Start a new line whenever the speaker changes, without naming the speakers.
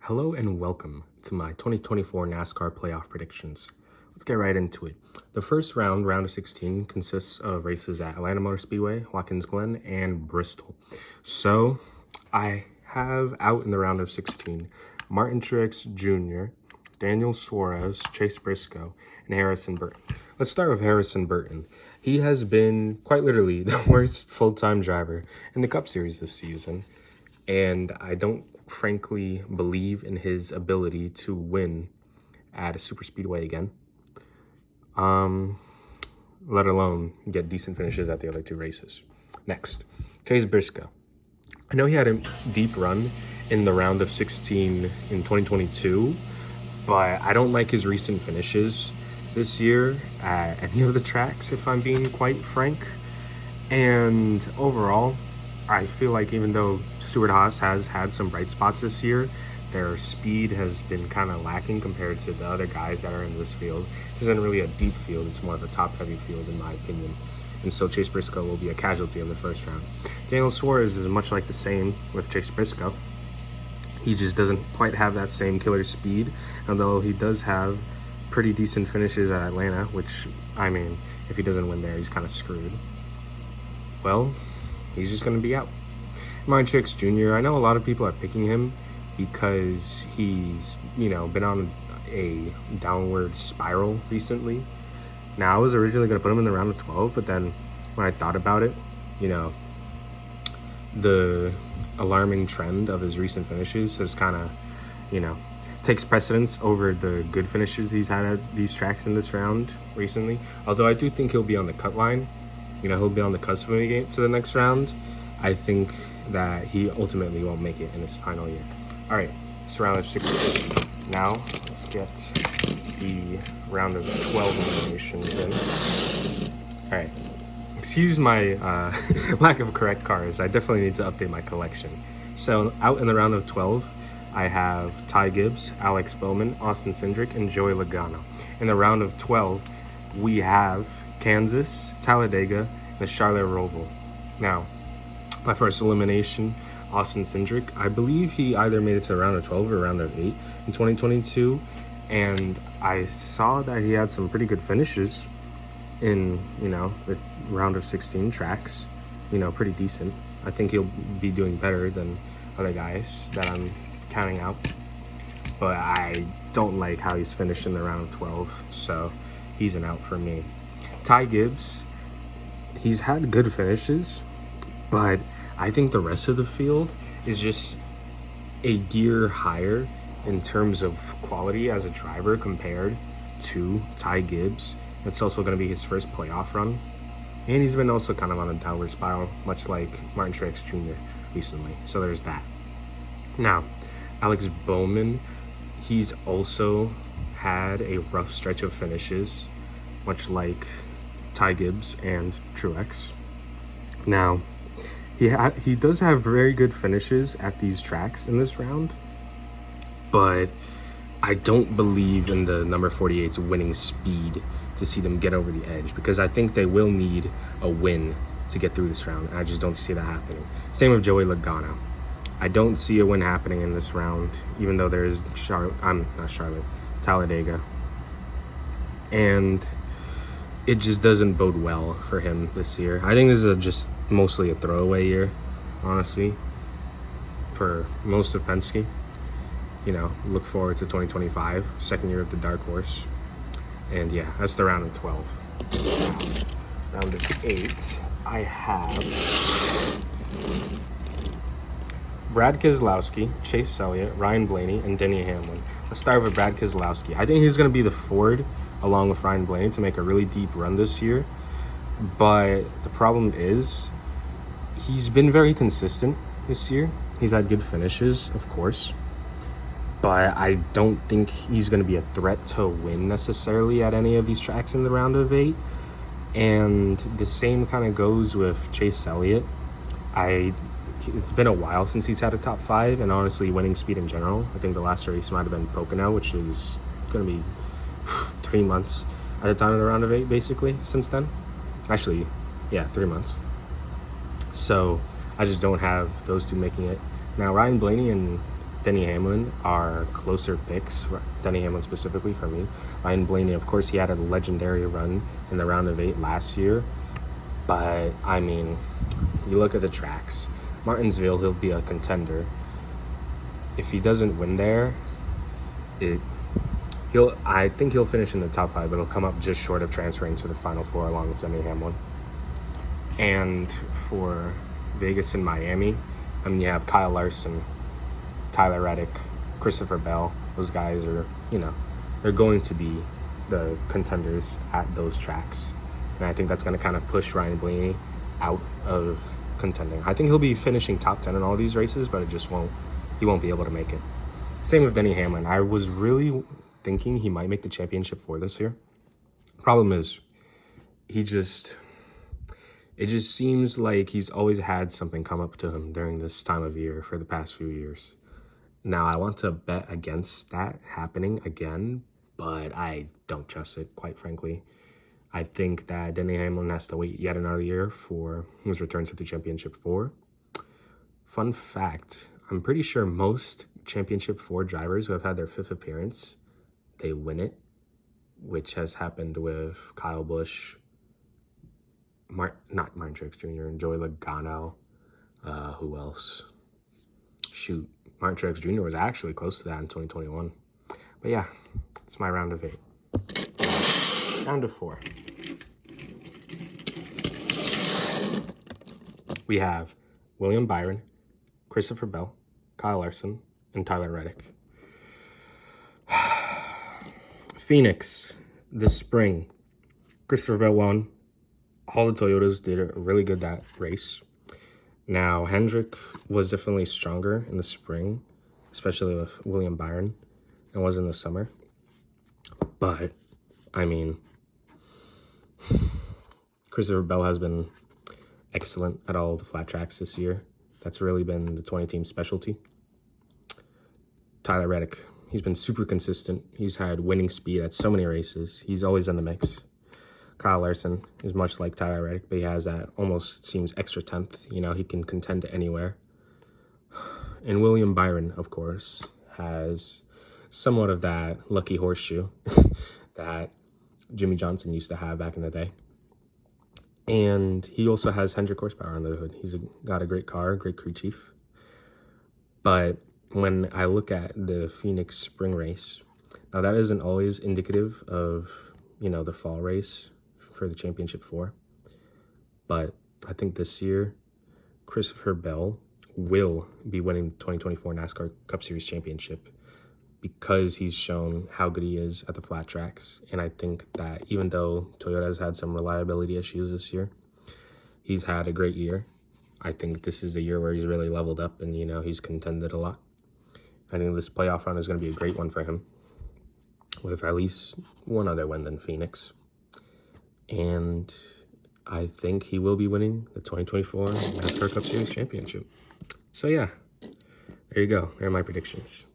Hello and welcome to my 2024 NASCAR playoff predictions. Let's get right into it. The first round of 16, consists of races at Atlanta Motor Speedway, Watkins Glen, and Bristol. So I have out in the round of 16, Martin Truex Jr., Daniel Suarez, Chase Briscoe, and Harrison Burton. Let's start with Harrison Burton. He has been quite literally the worst full-time driver in the Cup Series this season, and I don't frankly believe in his ability to win at a super speedway again, let alone get decent finishes at the other two races. Next, Chase Briscoe. I know he had a deep run in the round of 16 in 2022, but I don't like his recent finishes this year at any of the tracks, if I'm being quite frank. And overall, I feel like even though Stewart-Haas has had some bright spots this year, their speed has been kind of lacking compared to the other guys that are in this field. This isn't really a deep field, it's more of a top-heavy field in my opinion. And so Chase Briscoe will be a casualty in the first round. Daniel Suarez is much like the same with Chase Briscoe. He just doesn't quite have that same killer speed, although he does have pretty decent finishes at Atlanta, which, I mean, if he doesn't win there, he's kind of screwed. Well, he's just going to be out. Martin Truex Jr., I know a lot of people are picking him because he's, been on a downward spiral recently. Now, I was originally going to put him in the round of 12, but then when I thought about it, the alarming trend of his recent finishes has kind of, takes precedence over the good finishes he's had at these tracks in this round recently. Although I do think he'll be on the cut line. He'll be on the cusp of making it to the next round. I think that he ultimately won't make it in his final year. All right, it's round of 16. Now, let's get the round of 12 eliminations in. All right, excuse my lack of correct cars. I definitely need to update my collection. So out in the round of 12, I have Ty Gibbs, Alex Bowman, Austin Cindric, and Joey Logano. In the round of 12, we have Kansas, Talladega, and the Charlotte Roval. Now, my first elimination, Austin Cindric. I believe he either made it to the round of 12 or round of 8 in 2022, and I saw that he had some pretty good finishes in, the round of 16 tracks, pretty decent. I think he'll be doing better than other guys that I'm counting out, but I don't like how he's finished in the round of 12, so he's an out for me. Ty Gibbs, he's had good finishes, but I think the rest of the field is just a gear higher in terms of quality as a driver compared to Ty Gibbs. It's also going to be his first playoff run, and he's been also kind of on a downward spiral, much like Martin Truex Jr. recently, so there's that. Now, Alex Bowman, he's also had a rough stretch of finishes, much like Gibbs and Truex. Now, he does have very good finishes at these tracks in this round, but I don't believe in the number 48's winning speed to see them get over the edge, because I think they will need a win to get through this round. I just don't see that happening. Same with Joey Logano. I don't see a win happening in this round, even though there is Talladega. And it just doesn't bode well for him this year. I think this is just mostly a throwaway year, honestly, for most of Penske. Look forward to 2025, second year of the dark horse. And yeah, that's the round of 12. Round of 8, I have Brad Keselowski, Chase Elliott, Ryan Blaney, and Denny Hamlin. Let's start with Brad Keselowski. I think he's going to be the Ford along with Ryan Blaney to make a really deep run this year. But the problem is he's been very consistent this year. He's had good finishes, of course, but I don't think he's going to be a threat to win necessarily at any of these tracks in the round of 8. And the same kind of goes with Chase Elliott. It's been a while since he's had a top 5, and honestly, winning speed in general. I think the last race might have been Pocono, which is going to be 3 months at the time of the round of 8, basically, since then. Actually, yeah, 3 months. So I just don't have those two making it. Now, Ryan Blaney and Denny Hamlin are closer picks. Denny Hamlin specifically for me. Ryan Blaney, of course, he had a legendary run in the round of 8 last year. But, I mean, you look at the tracks. Martinsville, he'll be a contender. If he doesn't win there, I think he'll finish in the top 5, but he'll come up just short of transferring to the Final Four along with Denny Hamlin. And for Vegas and Miami, I mean, you have Kyle Larson, Tyler Reddick, Christopher Bell. Those guys are, they're going to be the contenders at those tracks. And I think that's going to kind of push Ryan Blaney out of contending. I think he'll be finishing top 10 in all these races, but he won't be able to make it. Same with Denny Hamlin. I was really thinking he might make the championship 4 this year. Problem is, it just seems like he's always had something come up to him during this time of year for the past few years. Now, I want to bet against that happening again, but I don't trust it, quite frankly. I think that Denny Hamlin has to wait yet another year for his return to the championship 4. Fun fact, I'm pretty sure most championship 4 drivers who have had their 5th appearance, they win it, which has happened with Kyle Busch, not Martin Truex Jr., and Joey Logano. Who else? Shoot, Martin Truex Jr. was actually close to that in 2021. But yeah, it's my round of 8. Round of 4. We have William Byron, Christopher Bell, Kyle Larson, and Tyler Reddick. Phoenix, this spring, Christopher Bell won. All the Toyotas did really good that race. Now, Hendrick was definitely stronger in the spring, especially with William Byron, and was in the summer. But, I mean, Christopher Bell has been excellent at all the flat tracks this year. That's really been the 20-team specialty. Tyler Reddick, he's been super consistent. He's had winning speed at so many races. He's always in the mix. Kyle Larson is much like Tyler Reddick, but he has that almost seems extra 10th. He can contend to anywhere. And William Byron, of course, has somewhat of that lucky horseshoe that Jimmy Johnson used to have back in the day. And he also has Hendrick horsepower on the hood. He's got a great car, great crew chief. But when I look at the Phoenix spring race, now that isn't always indicative of, the fall race for the championship 4. But I think this year, Christopher Bell will be winning the 2024 NASCAR Cup Series championship because he's shown how good he is at the flat tracks. And I think that even though Toyota has had some reliability issues this year, he's had a great year. I think this is a year where he's really leveled up and, he's contended a lot. I think this playoff run is going to be a great one for him, with at least one other win than Phoenix. And I think he will be winning the 2024 NASCAR Cup Series championship. So yeah, there you go. There are my predictions.